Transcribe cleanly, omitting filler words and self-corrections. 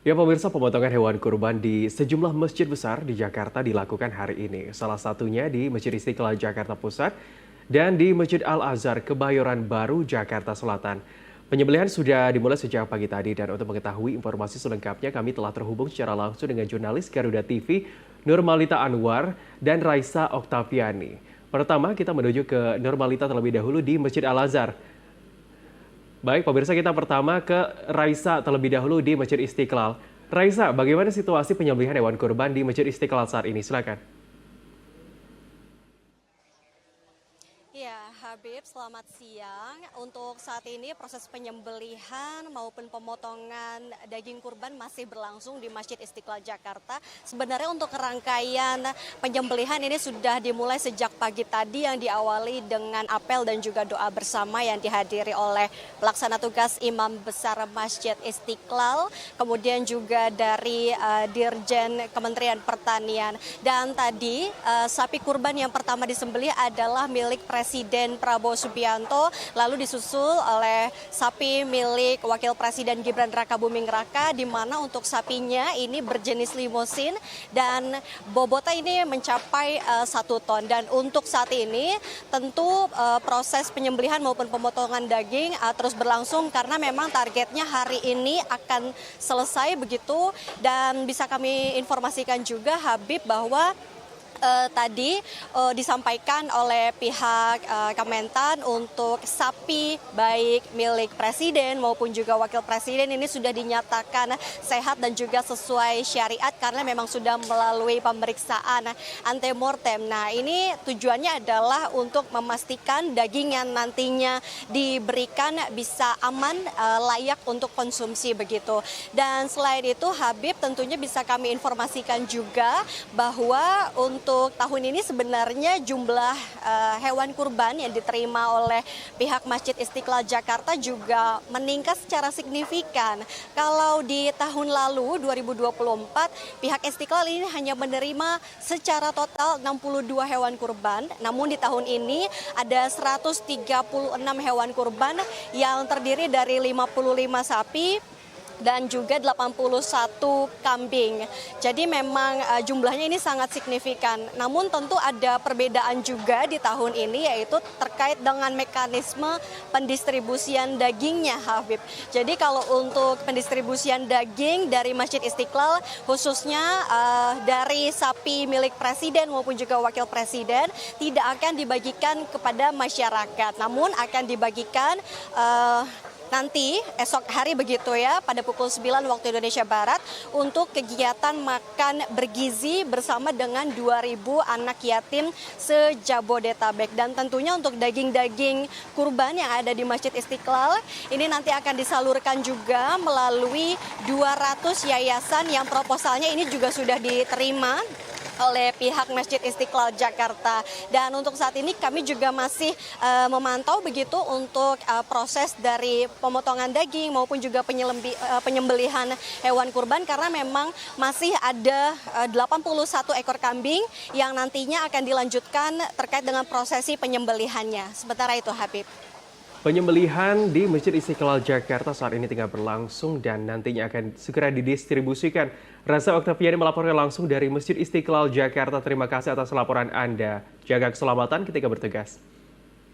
Ya pemirsa, pemotongan hewan kurban di sejumlah masjid besar di Jakarta dilakukan hari ini. Salah satunya di Masjid Istiqlal Jakarta Pusat dan di Masjid Al-Azhar Kebayoran Baru Jakarta Selatan. Penyembelihan sudah dimulai sejak pagi tadi dan untuk mengetahui informasi selengkapnya kami telah terhubung secara langsung dengan jurnalis Garuda TV Nurmalita Anwar dan Raisa Oktaviani. Pertama kita menuju ke Nurmalita terlebih dahulu di Masjid Al-Azhar. Baik, pemirsa, kita pertama ke Raisa terlebih dahulu di Masjid Istiqlal. Raisa, bagaimana situasi penyembelihan hewan kurban di Masjid Istiqlal saat ini? Silakan. Ya, Habib, selamat siang. Untuk saat ini proses penyembelihan maupun pemotongan daging kurban masih berlangsung di Masjid Istiqlal Jakarta. Sebenarnya untuk rangkaian penyembelihan ini sudah dimulai sejak pagi tadi yang diawali dengan apel dan juga doa bersama yang dihadiri oleh pelaksana tugas Imam Besar Masjid Istiqlal, kemudian juga dari Dirjen Kementerian Pertanian. Dan tadi sapi kurban yang pertama disembelih adalah milik Presiden Prabowo Subianto, lalu disusul oleh sapi milik Wakil Presiden Gibran Rakabuming Raka, di mana untuk sapinya ini berjenis limosin dan bobotnya ini mencapai 1 ton. Dan untuk saat ini tentu proses penyembelihan maupun pemotongan daging terus berlangsung karena memang targetnya hari ini akan selesai begitu. Dan bisa kami informasikan juga, Habib, bahwa tadi disampaikan oleh pihak Kementan untuk sapi baik milik Presiden maupun juga Wakil Presiden ini sudah dinyatakan sehat dan juga sesuai syariat karena memang sudah melalui pemeriksaan antemortem. Nah, ini tujuannya adalah untuk memastikan daging yang nantinya diberikan bisa aman, layak untuk konsumsi begitu. Dan selain itu, Habib, tentunya bisa kami informasikan juga bahwa untuk tahun ini sebenarnya jumlah hewan kurban yang diterima oleh pihak Masjid Istiqlal Jakarta juga meningkat secara signifikan. Kalau di tahun lalu 2024 pihak Istiqlal ini hanya menerima secara total 62 hewan kurban, namun di tahun ini ada 136 hewan kurban yang terdiri dari 55 sapi dan juga 81 kambing. Jadi memang jumlahnya ini sangat signifikan. Namun tentu ada perbedaan juga di tahun ini, yaitu terkait dengan mekanisme pendistribusian dagingnya, Habib. Jadi kalau untuk pendistribusian daging dari Masjid Istiqlal, khususnya dari sapi milik Presiden maupun juga Wakil Presiden, tidak akan dibagikan kepada masyarakat. Namun akan dibagikan nanti esok hari begitu ya, pada pukul 9 waktu Indonesia Barat untuk kegiatan makan bergizi bersama dengan 2.000 anak yatim se-Jabodetabek. Dan tentunya untuk daging-daging kurban yang ada di Masjid Istiqlal ini nanti akan disalurkan juga melalui 200 yayasan yang proposalnya ini juga sudah diterima oleh pihak Masjid Istiqlal Jakarta. Dan untuk saat ini kami juga masih memantau begitu untuk proses dari pemotongan daging maupun juga penyembelihan hewan kurban karena memang masih ada 81 ekor kambing yang nantinya akan dilanjutkan terkait dengan prosesi penyembelihannya. Sementara itu, Habib. Penyembelihan di Masjid Istiqlal Jakarta saat ini tengah berlangsung dan nantinya akan segera didistribusikan. Raisa Oktaviani melaporkan langsung dari Masjid Istiqlal Jakarta. Terima kasih atas laporan Anda. Jaga keselamatan ketika bertugas.